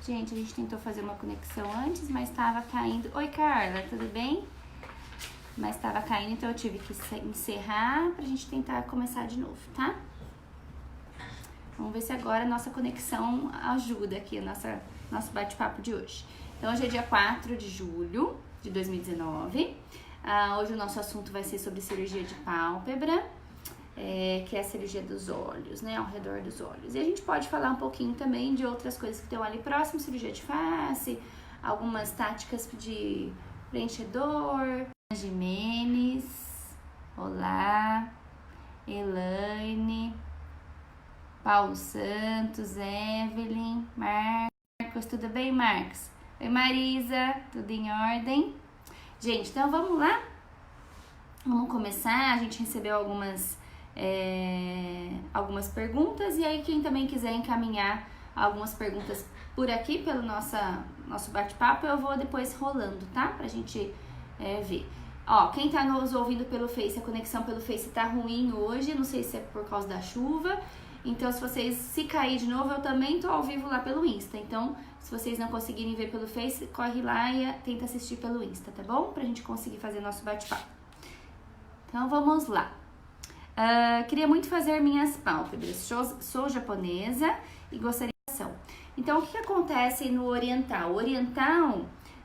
Gente, a gente tentou fazer uma conexão antes, mas estava caindo. Oi, Carla, tudo bem? Mas estava caindo, então eu tive que encerrar pra gente tentar começar de novo, tá? Vamos ver se agora a nossa conexão ajuda aqui, nosso bate-papo de hoje. Então, hoje é dia 4 de julho de 2019. Hoje o nosso assunto vai ser sobre cirurgia de pálpebra, que é a cirurgia dos olhos, né, ao redor dos olhos. E a gente pode falar um pouquinho também de outras coisas que estão ali próximo, cirurgia de face, algumas táticas de preenchedor. Jimenez, olá, Elaine, Paulo Santos, Evelyn, Marcos, tudo bem, Marcos? Oi, Marisa, tudo em ordem? Gente, então vamos lá? Vamos começar, a gente recebeu algumas perguntas, e aí quem também quiser encaminhar algumas perguntas por aqui, pelo nosso bate-papo, eu vou depois rolando, tá? Pra gente ver. Ó, quem tá nos ouvindo pelo Face, a conexão pelo Face tá ruim hoje, não sei se é por causa da chuva, então se cair de novo, eu também tô ao vivo lá pelo Insta, então se vocês não conseguirem ver pelo Face, corre lá e tenta assistir pelo Insta, tá bom? Pra gente conseguir fazer nosso bate-papo. Então vamos lá. Queria muito fazer minhas pálpebras, sou japonesa e gostaria de ação. Então o que acontece no oriental? O oriental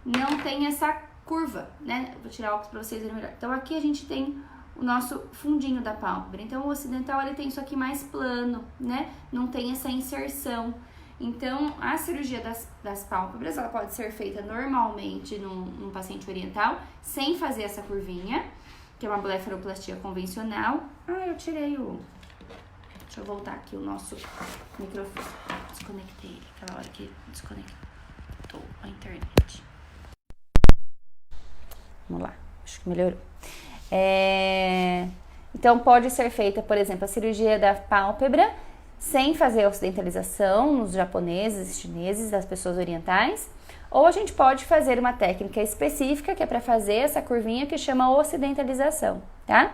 não tem essa curva, né? Vou tirar o óculos para vocês verem melhor. Então aqui a gente tem o nosso fundinho da pálpebra. Então o ocidental ele tem isso aqui mais plano, né? Não tem essa inserção. Então a cirurgia das pálpebras ela pode ser feita normalmente num paciente oriental sem fazer essa curvinha, que é uma blefaroplastia convencional. Eu tirei o... Deixa eu voltar aqui o nosso microfone. Desconectei ele, aquela hora que desconectou a internet. Vamos lá, acho que melhorou. Então, pode ser feita, por exemplo, a cirurgia da pálpebra sem fazer a ocidentalização nos japoneses, chineses, das pessoas orientais. Ou a gente pode fazer uma técnica específica que é para fazer essa curvinha que chama ocidentalização, tá?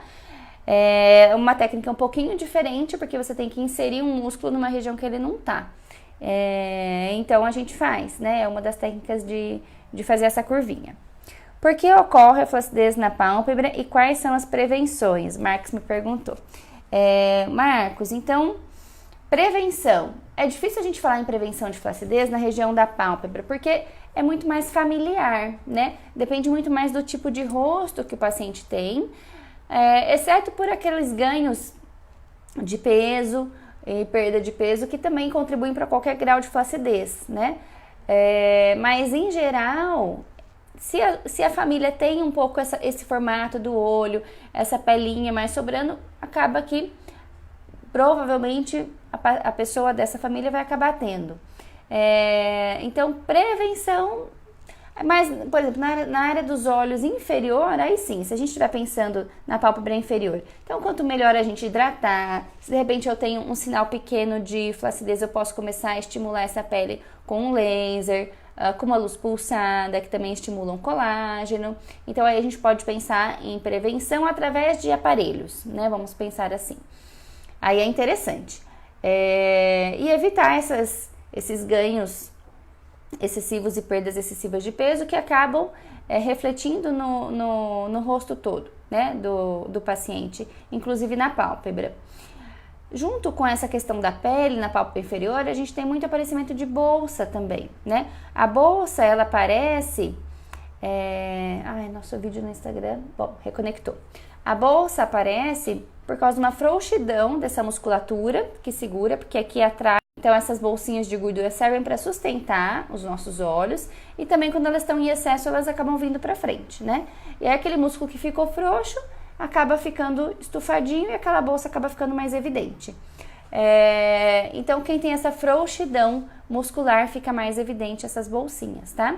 É uma técnica um pouquinho diferente porque você tem que inserir um músculo numa região que ele não tá. Então a gente faz, né? É uma das técnicas de fazer essa curvinha. Por que ocorre a flacidez na pálpebra e quais são as prevenções? Marcos me perguntou. Marcos, então, prevenção. É difícil a gente falar em prevenção de flacidez na região da pálpebra, porque é muito mais familiar, né? Depende muito mais do tipo de rosto que o paciente tem, exceto por aqueles ganhos de peso e perda de peso que também contribuem para qualquer grau de flacidez, né? Mas, em geral, se a família tem um pouco esse formato do olho, essa pelinha mais sobrando, acaba que provavelmente a pessoa dessa família vai acabar tendo. Então, prevenção, mas, por exemplo, na área dos olhos inferior, aí sim, se a gente estiver pensando na pálpebra inferior, então quanto melhor a gente hidratar, se de repente eu tenho um sinal pequeno de flacidez, eu posso começar a estimular essa pele com um laser, com uma luz pulsada, que também estimulam colágeno. Então aí a gente pode pensar em prevenção através de aparelhos, né? Vamos pensar assim. Aí é interessante. E evitar esses ganhos excessivos e perdas excessivas de peso que acabam refletindo no rosto todo, né? Do paciente, inclusive na pálpebra. Junto com essa questão da pele na pálpebra inferior, a gente tem muito aparecimento de bolsa também, né? A bolsa, ela aparece... nosso vídeo no Instagram... Bom, reconectou. A bolsa aparece por causa de uma frouxidão dessa musculatura que segura, porque aqui atrás... Então, essas bolsinhas de gordura servem para sustentar os nossos olhos e também quando elas estão em excesso, elas acabam vindo para frente, né? E aí, aquele músculo que ficou frouxo acaba ficando estufadinho e aquela bolsa acaba ficando mais evidente. Então, quem tem essa frouxidão muscular fica mais evidente essas bolsinhas, tá?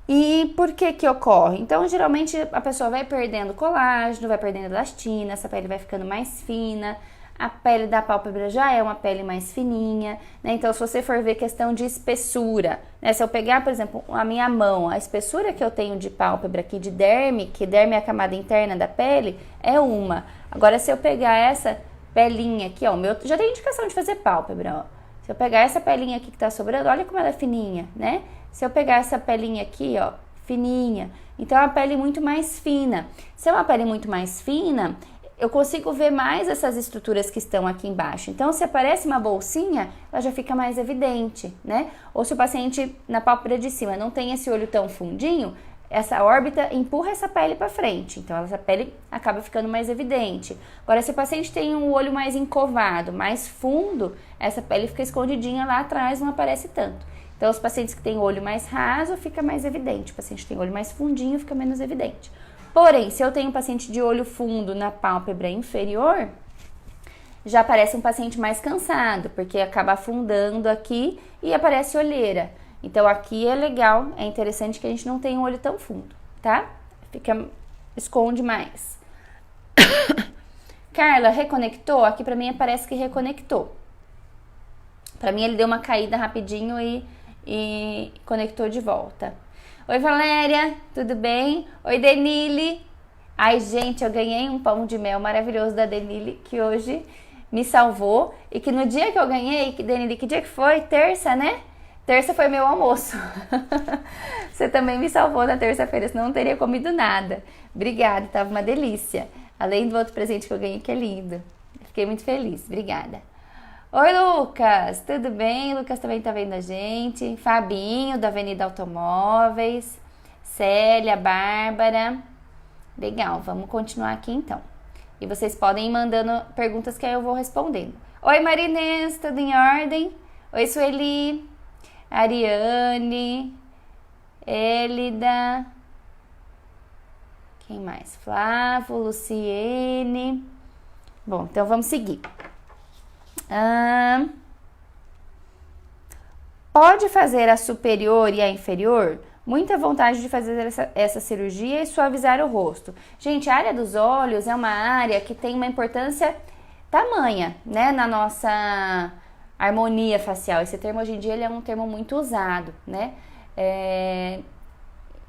E por que ocorre? Então, geralmente, a pessoa vai perdendo colágeno, vai perdendo elastina, essa pele vai ficando mais fina, a pele da pálpebra já é uma pele mais fininha, né? Então, se você for ver questão de espessura, né? Se eu pegar, por exemplo, a minha mão, a espessura que eu tenho de pálpebra aqui, de derme, que derme é a camada interna da pele, é uma. Agora, se eu pegar essa pelinha aqui, ó, já tem indicação de fazer pálpebra, ó. Se eu pegar essa pelinha aqui que tá sobrando, olha como ela é fininha, né? Se eu pegar essa pelinha aqui, ó, fininha, então é uma pele muito mais fina. Se é uma pele muito mais fina, eu consigo ver mais essas estruturas que estão aqui embaixo. Então, se aparece uma bolsinha, ela já fica mais evidente, né? Ou se o paciente na pálpebra de cima não tem esse olho tão fundinho, essa órbita empurra essa pele para frente, então essa pele acaba ficando mais evidente. Agora, se o paciente tem um olho mais encovado, mais fundo, essa pele fica escondidinha lá atrás, não aparece tanto. Então, os pacientes que têm olho mais raso, fica mais evidente. O paciente que tem olho mais fundinho, fica menos evidente. Porém, se eu tenho um paciente de olho fundo na pálpebra inferior, já aparece um paciente mais cansado, porque acaba afundando aqui e aparece olheira. Então, aqui é legal, é interessante que a gente não tenha um olho tão fundo, tá? Esconde mais. Carla, reconectou? Aqui pra mim parece que reconectou. Pra mim ele deu uma caída rapidinho e conectou de volta. Oi, Valéria, tudo bem? Oi, Denile. Ai, gente, eu ganhei um pão de mel maravilhoso da Denile, que hoje me salvou. E que no dia que eu ganhei, Denile, que dia que foi? Terça, né? Terça foi meu almoço. Você também me salvou na terça-feira, senão não teria comido nada. Obrigada, tava uma delícia. Além do outro presente que eu ganhei, que é lindo. Fiquei muito feliz, obrigada. Oi, Lucas, tudo bem? Lucas também tá vendo a gente. Fabinho, da Avenida Automóveis. Célia, Bárbara. Legal, vamos continuar aqui então. E vocês podem ir mandando perguntas que aí eu vou respondendo. Oi, Marinês, tudo em ordem? Oi, Sueli. Ariane. Elida. Quem mais? Flávio, Luciene. Bom, então vamos seguir. Pode fazer a superior e a inferior? Muita vontade de fazer essa cirurgia e suavizar o rosto. Gente, a área dos olhos é uma área que tem uma importância tamanha, né, na nossa harmonia facial. Esse termo hoje em dia ele é um termo muito usado, né?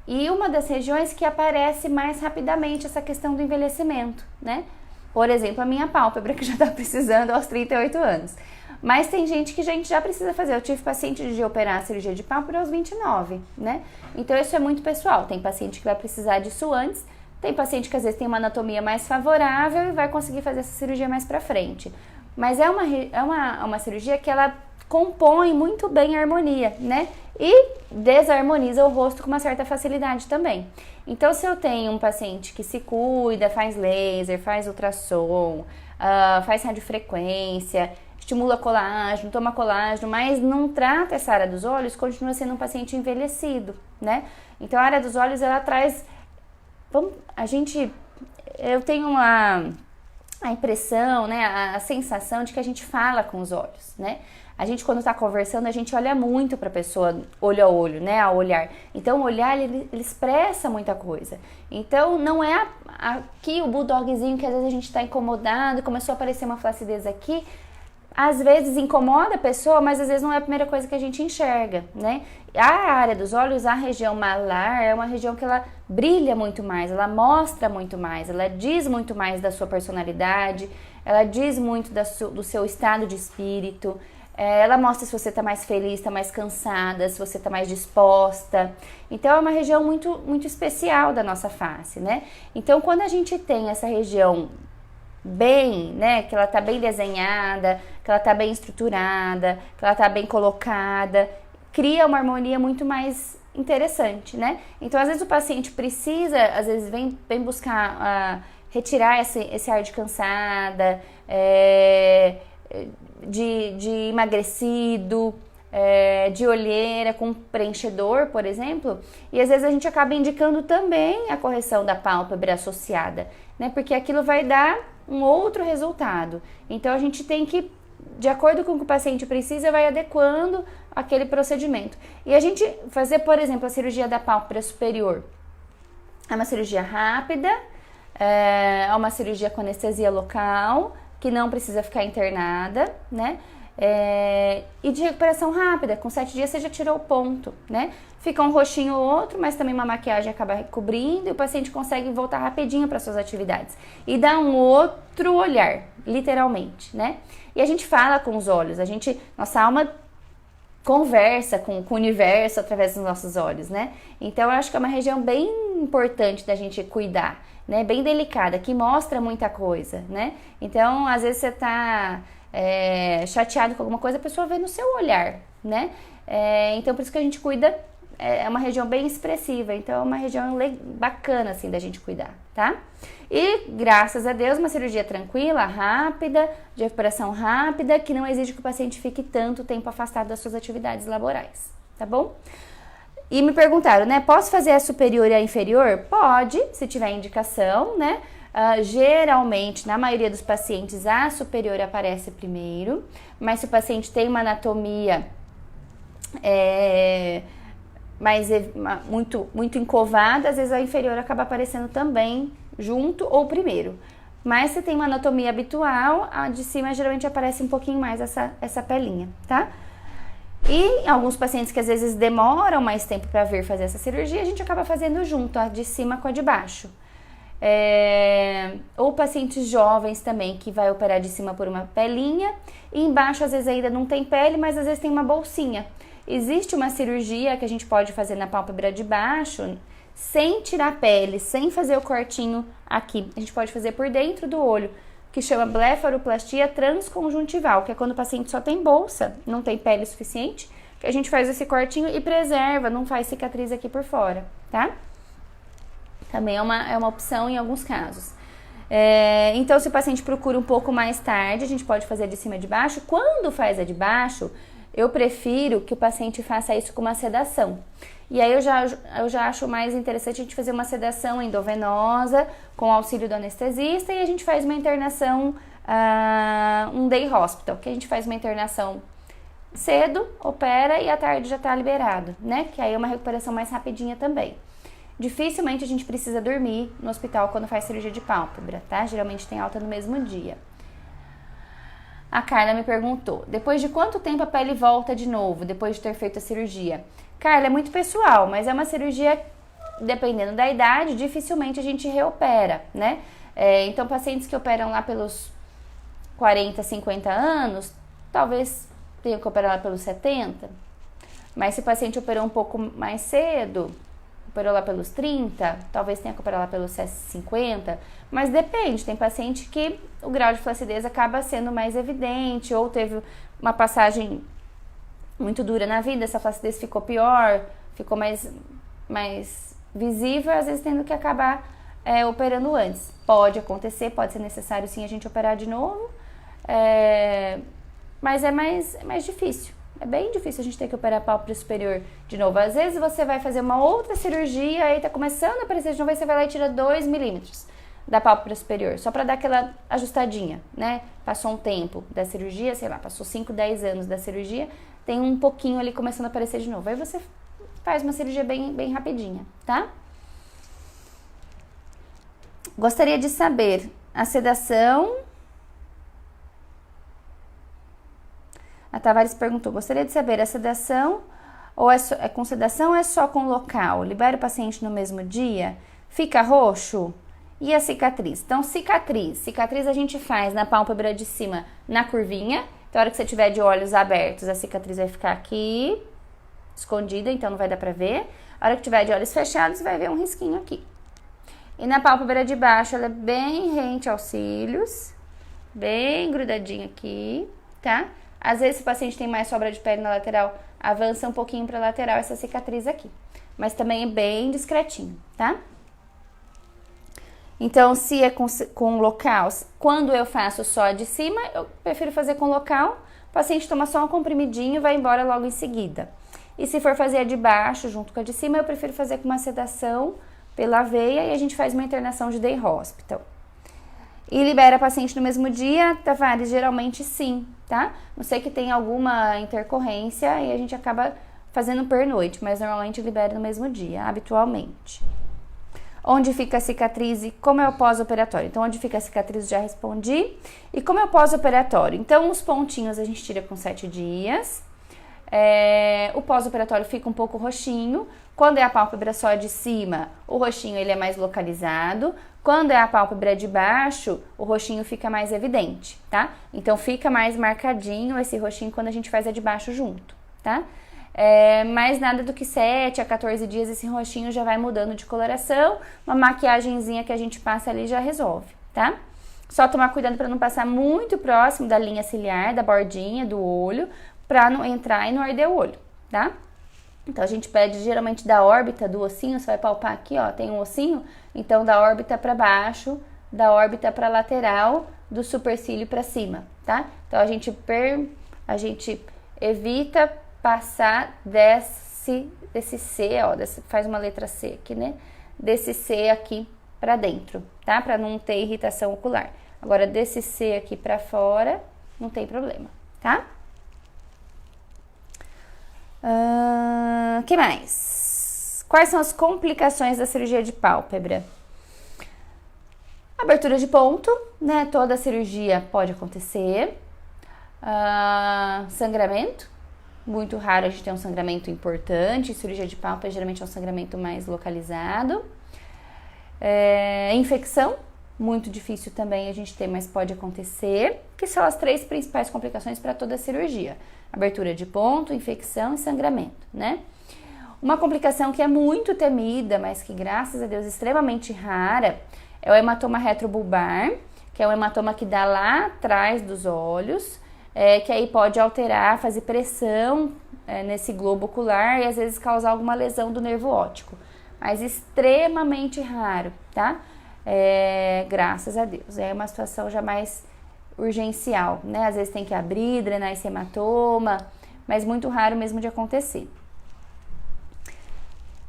E uma das regiões que aparece mais rapidamente essa questão do envelhecimento, né? Por exemplo, a minha pálpebra, que já tá precisando aos 38 anos. Mas tem gente que a gente já precisa fazer. Eu tive paciente de operar a cirurgia de pálpebra aos 29, né? Então isso é muito pessoal. Tem paciente que vai precisar disso antes, tem paciente que às vezes tem uma anatomia mais favorável e vai conseguir fazer essa cirurgia mais pra frente. Mas é uma cirurgia que ela compõe muito bem a harmonia, né? E desarmoniza o rosto com uma certa facilidade também. Então, se eu tenho um paciente que se cuida, faz laser, faz ultrassom, faz radiofrequência, estimula colágeno, toma colágeno, mas não trata essa área dos olhos, continua sendo um paciente envelhecido, né? Então, a área dos olhos, ela traz... Eu tenho a impressão, né, a sensação de que a gente fala com os olhos, né? A gente, quando está conversando, a gente olha muito para a pessoa, olho a olho, né, a olhar. Então, o olhar, ele expressa muita coisa. Então, não é aqui o bulldogzinho que às vezes a gente está incomodado, começou a aparecer uma flacidez aqui. Às vezes incomoda a pessoa, mas às vezes não é a primeira coisa que a gente enxerga, né? A área dos olhos, a região malar, é uma região que ela brilha muito mais, ela mostra muito mais, ela diz muito mais da sua personalidade, ela diz muito do seu estado de espírito, ela mostra se você está mais feliz, está mais cansada, se você está mais disposta. Então, é uma região muito, muito especial da nossa face, né? Então, quando a gente tem essa região bem, né, que ela tá bem desenhada, que ela tá bem estruturada, que ela tá bem colocada, cria uma harmonia muito mais interessante, né? Então, às vezes o paciente precisa, às vezes vem buscar retirar esse ar de cansada, de emagrecido, de olheira com preenchedor, por exemplo, e às vezes a gente acaba indicando também a correção da pálpebra associada, né? Porque aquilo vai dar um outro resultado. Então a gente tem que, de acordo com o que o paciente precisa, vai adequando aquele procedimento. E a gente fazer, por exemplo, a cirurgia da pálpebra superior. É uma cirurgia rápida, é uma cirurgia com anestesia local, que não precisa ficar internada, né? E de recuperação rápida, com 7 dias você já tirou o ponto, né? Fica um roxinho ou outro, mas também uma maquiagem acaba cobrindo e o paciente consegue voltar rapidinho para suas atividades. E dá um outro olhar, literalmente, né? E a gente fala com os olhos, nossa alma conversa com o universo através dos nossos olhos, né? Então eu acho que é uma região bem importante da gente cuidar, né? Bem delicada, que mostra muita coisa, né? Então às vezes você tá chateado com alguma coisa, a pessoa vê no seu olhar, né? Então por isso que a gente cuida, é uma região bem expressiva, então é uma região bacana assim da gente cuidar, tá? E graças a Deus uma cirurgia tranquila, rápida, de recuperação rápida, que não exige que o paciente fique tanto tempo afastado das suas atividades laborais, tá bom? E me perguntaram, né, posso fazer a superior e a inferior? Pode, se tiver indicação, né? Geralmente, na maioria dos pacientes, a superior aparece primeiro, mas se o paciente tem uma anatomia muito encovada, às vezes a inferior acaba aparecendo também junto ou primeiro. Mas se tem uma anatomia habitual, a de cima geralmente aparece um pouquinho mais essa pelinha, tá? E em alguns pacientes que às vezes demoram mais tempo para vir fazer essa cirurgia, a gente acaba fazendo junto, a de cima com a de baixo. Ou pacientes jovens também, que vai operar de cima por uma pelinha, e embaixo às vezes ainda não tem pele, mas às vezes tem uma bolsinha. Existe uma cirurgia que a gente pode fazer na pálpebra de baixo, sem tirar a pele, sem fazer o cortinho aqui. A gente pode fazer por dentro do olho, que chama blefaroplastia transconjuntival, que é quando o paciente só tem bolsa, não tem pele suficiente, que a gente faz esse cortinho e preserva, não faz cicatriz aqui por fora, tá? Também é uma opção em alguns casos. Então, se o paciente procura um pouco mais tarde, a gente pode fazer a de cima e de baixo. Quando faz a de baixo, eu prefiro que o paciente faça isso com uma sedação. E aí eu já acho mais interessante a gente fazer uma sedação endovenosa com auxílio do anestesista e a gente faz uma internação, um day hospital, que a gente faz uma internação cedo, opera e à tarde já está liberado, né? Que aí é uma recuperação mais rapidinha também. Dificilmente a gente precisa dormir no hospital quando faz cirurgia de pálpebra, tá? Geralmente tem alta no mesmo dia. A Carla me perguntou, depois de quanto tempo a pele volta de novo, depois de ter feito a cirurgia? Carla, é muito pessoal, mas é uma cirurgia, dependendo da idade, dificilmente a gente reopera, né? Então, pacientes que operam lá pelos 40, 50 anos, talvez tenham que operar lá pelos 70. Mas se o paciente operou um pouco mais cedo, operou lá pelos 30, talvez tenha que operar lá pelos 50, mas depende, tem paciente que o grau de flacidez acaba sendo mais evidente, ou teve uma passagem muito dura na vida, essa flacidez ficou pior, ficou mais visível, às vezes tendo que acabar operando antes. Pode acontecer, pode ser necessário sim a gente operar de novo, mas é mais difícil. É bem difícil a gente ter que operar a pálpebra superior de novo. Às vezes você vai fazer uma outra cirurgia, aí tá começando a aparecer de novo, aí você vai lá e tira 2 milímetros da pálpebra superior, só pra dar aquela ajustadinha, né? Passou um tempo da cirurgia, sei lá, passou 5, 10 anos da cirurgia, tem um pouquinho ali começando a aparecer de novo. Aí você faz uma cirurgia bem rapidinha, tá? Gostaria de saber a sedação... A Tavares perguntou, gostaria de saber, a sedação ou é com sedação ou é só com local? Libera o paciente no mesmo dia? Fica roxo? E a cicatriz? Então, cicatriz a gente faz na pálpebra de cima, na curvinha. Então, a hora que você tiver de olhos abertos, a cicatriz vai ficar aqui, escondida, então não vai dar pra ver. A hora que tiver de olhos fechados, você vai ver um risquinho aqui. E na pálpebra de baixo, ela é bem rente aos cílios, bem grudadinha aqui, tá? Às vezes, se o paciente tem mais sobra de pele na lateral, avança um pouquinho para a lateral essa cicatriz aqui. Mas também é bem discretinho, tá? Então, se é com local, quando eu faço só a de cima, eu prefiro fazer com local. O paciente toma só um comprimidinho e vai embora logo em seguida. E se for fazer a de baixo junto com a de cima, eu prefiro fazer com uma sedação pela veia e a gente faz uma internação de day hospital. E libera paciente no mesmo dia, Tavares? Geralmente sim, tá? Não sei que tem alguma intercorrência e a gente acaba fazendo pernoite, mas normalmente libera no mesmo dia, habitualmente. Onde fica a cicatriz e como é o pós-operatório? Então, onde fica a cicatriz já respondi. E como é o pós-operatório? Então, os pontinhos a gente tira com 7 dias. O pós-operatório fica um pouco roxinho. Quando é a pálpebra só de cima, o roxinho ele é mais localizado. Quando é a pálpebra de baixo, o roxinho fica mais evidente, tá? Então, fica mais marcadinho esse roxinho quando a gente faz a de baixo junto, tá? Mais nada do que 7 a 14 dias esse roxinho já vai mudando de coloração. Uma maquiagenzinha que a gente passa ali já resolve, tá? Só tomar cuidado para não passar muito próximo da linha ciliar, da bordinha do olho, para não entrar e não arder o olho, tá? Então, a gente pede geralmente da órbita do ossinho, você vai palpar aqui, ó, tem um ossinho, então da órbita para baixo, da órbita para lateral, do supercílio para cima, tá? Então, a gente evita passar desse C, ó, faz uma letra C aqui, né? Desse C aqui para dentro, tá? Para não ter irritação ocular. Agora, desse C aqui para fora, não tem problema, tá? Que mais? Quais são as complicações da cirurgia de pálpebra? Abertura de ponto, né? Toda cirurgia pode acontecer. Sangramento, muito raro a gente ter um sangramento importante. Cirurgia de pálpebra geralmente é um sangramento mais localizado. Infecção, muito difícil também a gente ter, mas pode acontecer. Que são as 3 principais complicações para toda a cirurgia. Abertura de ponto, infecção e sangramento, né? Uma complicação que é muito temida, mas que graças a Deus é extremamente rara, é o hematoma retrobulbar, que é um hematoma que dá lá atrás dos olhos, que aí pode alterar, fazer pressão nesse globo ocular e às vezes causar alguma lesão do nervo óptico. Mas extremamente raro, tá? Graças a Deus. É uma situação já mais urgencial, né? Às vezes tem que abrir, drenar esse hematoma, mas muito raro mesmo de acontecer.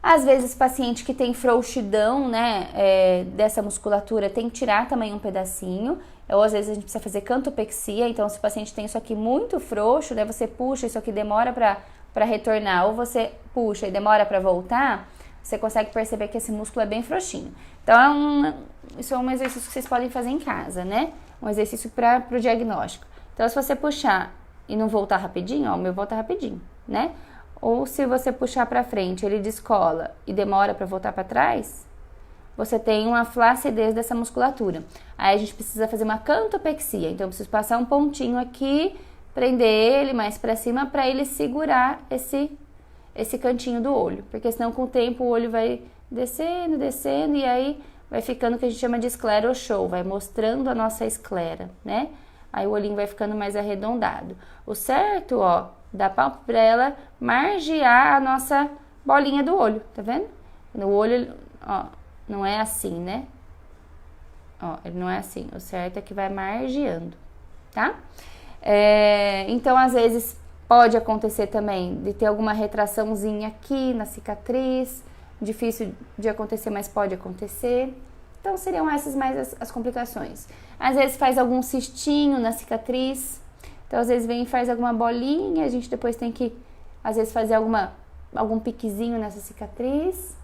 Às vezes, paciente que tem frouxidão, né, dessa musculatura, tem que tirar também um pedacinho, ou às vezes a gente precisa fazer cantopexia, então se o paciente tem isso aqui muito frouxo, né, você puxa, isso aqui demora para retornar, ou você puxa e demora para voltar, você consegue perceber que esse músculo é bem frouxinho. Então, isso é um exercício que vocês podem fazer em casa, né? Um exercício para o diagnóstico. Então, se você puxar e não voltar rapidinho, ó, o meu volta rapidinho, né? Ou se você puxar para frente, ele descola e demora para voltar para trás, você tem uma flacidez dessa musculatura. Aí a gente precisa fazer uma cantopexia. Então, eu preciso passar um pontinho aqui, prender ele mais para cima para ele segurar esse cantinho do olho. Porque senão, com o tempo, o olho vai descendo, descendo e aí vai ficando o que a gente chama de escleroshow, vai mostrando a nossa esclera, né? Aí o olhinho vai ficando mais arredondado. O certo, ó, da pálpebra ela margear a nossa bolinha do olho, tá vendo? O olho, ó, não é assim, né? Ó, ele não é assim. O certo é que vai margeando, tá? Então, às vezes, pode acontecer também de ter alguma retraçãozinha aqui na cicatriz. Difícil de acontecer, mas pode acontecer. Então, seriam essas mais as complicações. Às vezes faz algum cistinho na cicatriz. Então, às vezes vem e faz alguma bolinha. A gente depois tem que, às vezes, fazer algum piquezinho nessa cicatriz.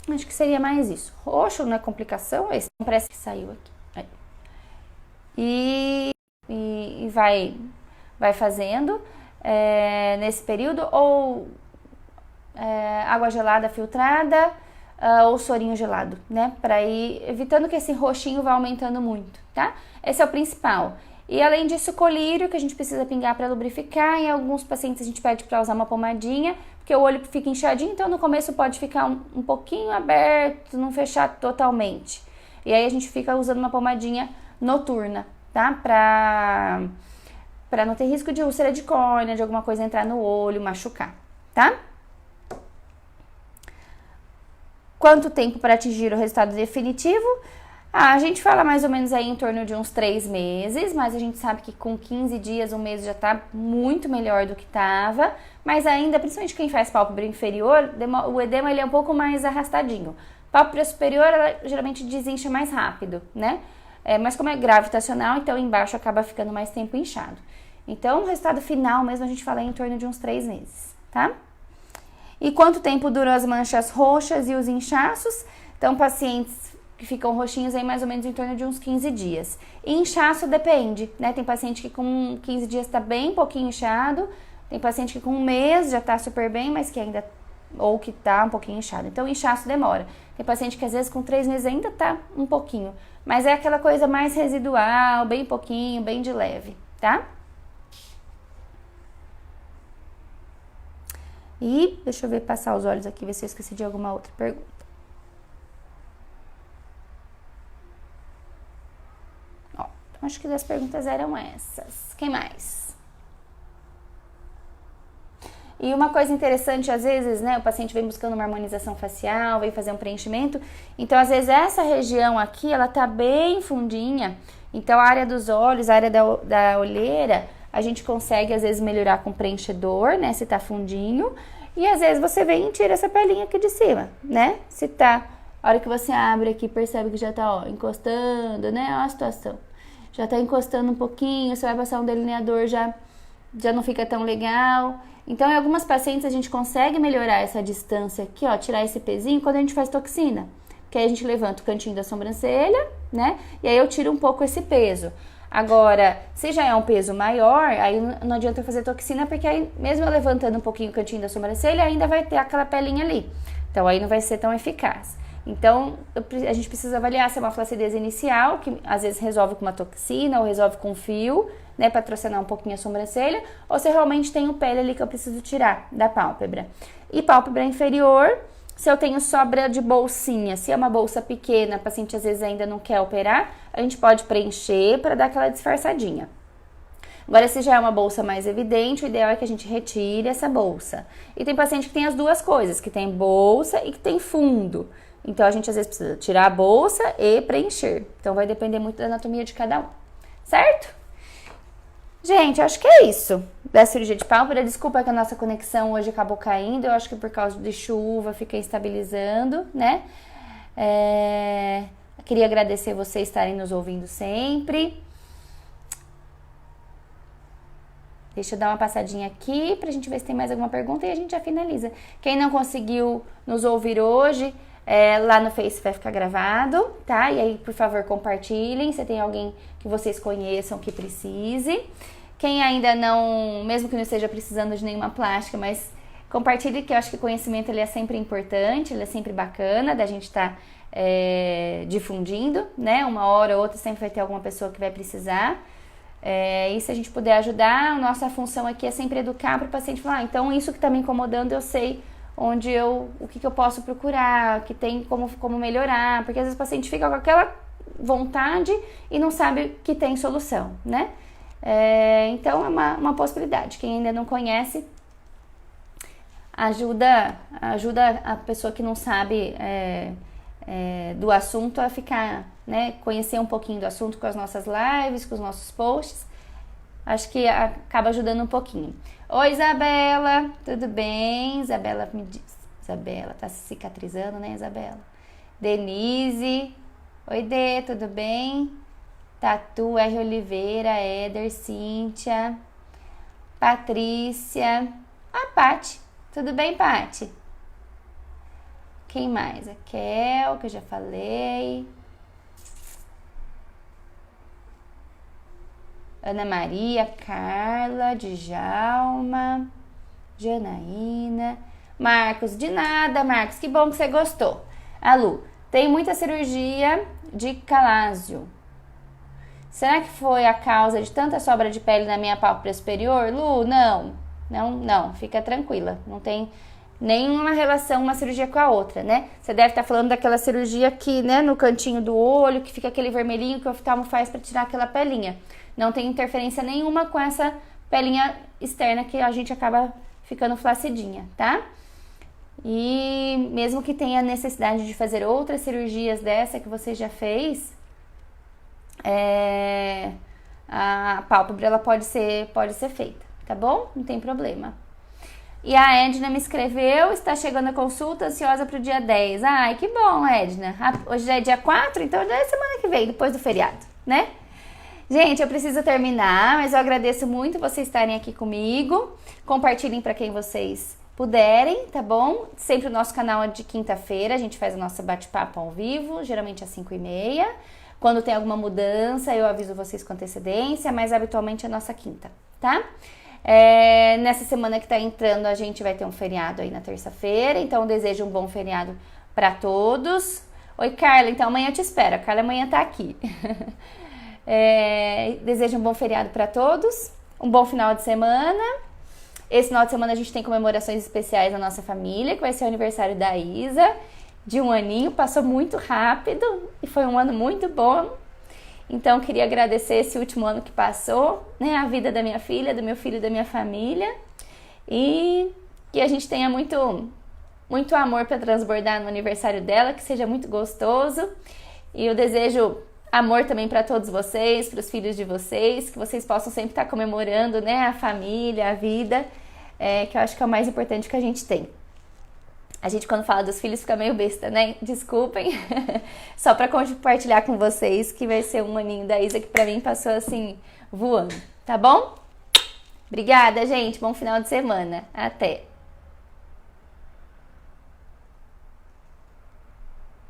Acho que seria mais isso. Roxo não é complicação, esse parece que saiu aqui. Aí. E vai fazendo nesse período, ou água gelada filtrada, ou sorinho gelado, né? Para ir evitando que esse roxinho vá aumentando muito, tá? Esse é o principal. E além disso, colírio, que a gente precisa pingar para lubrificar. Em alguns pacientes a gente pede para usar uma pomadinha, porque o olho fica inchadinho, então no começo pode ficar um pouquinho aberto, não fechar totalmente. E aí a gente fica usando uma pomadinha noturna, tá? Para não ter risco de úlcera de córnea, de alguma coisa entrar no olho, machucar, tá? Quanto tempo para atingir o resultado definitivo? A gente fala mais ou menos aí em torno de uns 3 meses, mas a gente sabe que com 15 dias, um mês já tá muito melhor do que tava, mas ainda, principalmente quem faz pálpebra inferior, o edema ele é um pouco mais arrastadinho. Pálpebra superior, ela geralmente desincha mais rápido, né? Mas como é gravitacional, então embaixo acaba ficando mais tempo inchado. Então, o resultado final mesmo a gente fala em torno de uns 3 meses, tá? E quanto tempo duram as manchas roxas e os inchaços? Então, pacientes que ficam roxinhos aí mais ou menos em torno de uns 15 dias. E inchaço depende, né? Tem paciente que com 15 dias tá bem pouquinho inchado, tem paciente que com um mês já tá super bem, mas que ainda, ou que tá um pouquinho inchado. Então, o inchaço demora. Tem paciente que às vezes com 3 meses ainda tá um pouquinho, mas é aquela coisa mais residual, bem pouquinho, bem de leve, tá? E deixa eu ver, passar os olhos aqui, ver se eu esqueci de alguma outra pergunta. Ó, então acho que as perguntas eram essas. Quem mais? E uma coisa interessante, às vezes, né, o paciente vem buscando uma harmonização facial, vem fazer um preenchimento, então às vezes essa região aqui, ela tá bem fundinha, então a área dos olhos, a área da olheira, a gente consegue às vezes melhorar com preenchedor, né, se tá fundinho, e às vezes você vem e tira essa pelinha aqui de cima, né, se tá, a hora que você abre aqui, percebe que já tá, ó, encostando, né, ó a situação, já tá encostando um pouquinho, você vai passar um delineador, já não fica tão legal. Então, em algumas pacientes a gente consegue melhorar essa distância aqui, ó, tirar esse pezinho quando a gente faz toxina. Que aí a gente levanta o cantinho da sobrancelha, né? E aí eu tiro um pouco esse peso. Agora, se já é um peso maior, aí não adianta eu fazer toxina, porque aí mesmo eu levantando um pouquinho o cantinho da sobrancelha, ainda vai ter aquela pelinha ali. Então, aí não vai ser tão eficaz. Então, a gente precisa avaliar se é uma flacidez inicial, que às vezes resolve com uma toxina ou resolve com fio, né, para tracionar um pouquinho a sobrancelha, ou se realmente tem o pele ali que eu preciso tirar da pálpebra. E pálpebra inferior, se eu tenho sobra de bolsinha, se é uma bolsa pequena, o paciente às vezes ainda não quer operar, a gente pode preencher para dar aquela disfarçadinha. Agora, se já é uma bolsa mais evidente, o ideal é que a gente retire essa bolsa. E tem paciente que tem as duas coisas, que tem bolsa e que tem fundo. Então, a gente às vezes precisa tirar a bolsa e preencher. Então, vai depender muito da anatomia de cada um, certo? Gente, acho que é isso da cirurgia de pálpebra. Desculpa que a nossa conexão hoje acabou caindo. Eu acho que por causa de chuva fica estabilizando, né? Queria agradecer vocês estarem nos ouvindo sempre. Deixa eu dar uma passadinha aqui pra gente ver se tem mais alguma pergunta e a gente já finaliza. Quem não conseguiu nos ouvir hoje, lá no Face vai ficar gravado, tá? E aí, por favor, compartilhem se tem alguém que vocês conheçam que precise. Quem ainda não, mesmo que não esteja precisando de nenhuma plástica, mas compartilhe, que eu acho que o conhecimento ele é sempre importante, ele é sempre bacana da gente estar difundindo, né? Uma hora ou outra sempre vai ter alguma pessoa que vai precisar. E se a gente puder ajudar, a nossa função aqui é sempre educar para o paciente falar, então isso que está me incomodando eu sei o que eu posso procurar, que tem como melhorar, porque às vezes o paciente fica com aquela vontade e não sabe que tem solução, né? Então é uma possibilidade. Quem ainda não conhece, ajuda a pessoa que não sabe do assunto a ficar, né, conhecer um pouquinho do assunto com as nossas lives, com os nossos posts. Acho que acaba ajudando um pouquinho. Oi, Isabela, tudo bem? Isabela me diz. Isabela, tá se cicatrizando, né, Isabela? Denise, oi, Dê, tudo bem? Tatu, R. Oliveira, Éder, Cíntia, Patrícia, a Pati, tudo bem, Pati? Quem mais? A Kel, que eu já falei. Ana Maria, Carla, Djalma, Janaína, Marcos, de nada, Marcos, que bom que você gostou. A Lu, tem muita cirurgia de calásio. Será que foi a causa de tanta sobra de pele na minha pálpebra superior? Lu, não, fica tranquila, não tem nenhuma relação uma cirurgia com a outra, né? Você deve estar falando daquela cirurgia aqui, né, no cantinho do olho, que fica aquele vermelhinho que o oftalmo faz para tirar aquela pelinha. Não tem interferência nenhuma com essa pelinha externa que a gente acaba ficando flacidinha, tá? E mesmo que tenha necessidade de fazer outras cirurgias dessa que você já fez, a pálpebra ela pode ser feita, tá bom? Não tem problema. E a Edna me escreveu, está chegando a consulta, ansiosa para o dia 10. Ai, que bom, Edna. Hoje já é dia 4, então já é semana que vem, depois do feriado, né? Gente, eu preciso terminar, mas eu agradeço muito vocês estarem aqui comigo. Compartilhem para quem vocês puderem, tá bom? Sempre o nosso canal é de quinta-feira, a gente faz o nosso bate-papo ao vivo, geralmente às 5h30. Quando tem alguma mudança, eu aviso vocês com antecedência, mas habitualmente é nossa quinta, tá? Nessa semana que tá entrando, a gente vai ter um feriado aí na terça-feira, então desejo um bom feriado para todos. Oi, Carla, então amanhã eu te espero, a Carla amanhã tá aqui. Desejo um bom feriado para todos, um bom final de semana. Esse final de semana a gente tem comemorações especiais na nossa família, que vai ser o aniversário da Isa, de 1 aninho, passou muito rápido e foi um ano muito bom. Então, queria agradecer esse último ano que passou, né, a vida da minha filha, do meu filho e da minha família. E que a gente tenha muito amor para transbordar no aniversário dela, que seja muito gostoso. E eu desejo amor também para todos vocês, para os filhos de vocês, que vocês possam sempre estar comemorando, né, a família, a vida, que eu acho que é o mais importante que a gente tem. A gente, quando fala dos filhos, fica meio besta, né? Desculpem. Só para compartilhar com vocês que vai ser 1 aninho da Isa, que para mim passou assim, voando, tá bom? Obrigada, gente. Bom final de semana. Até!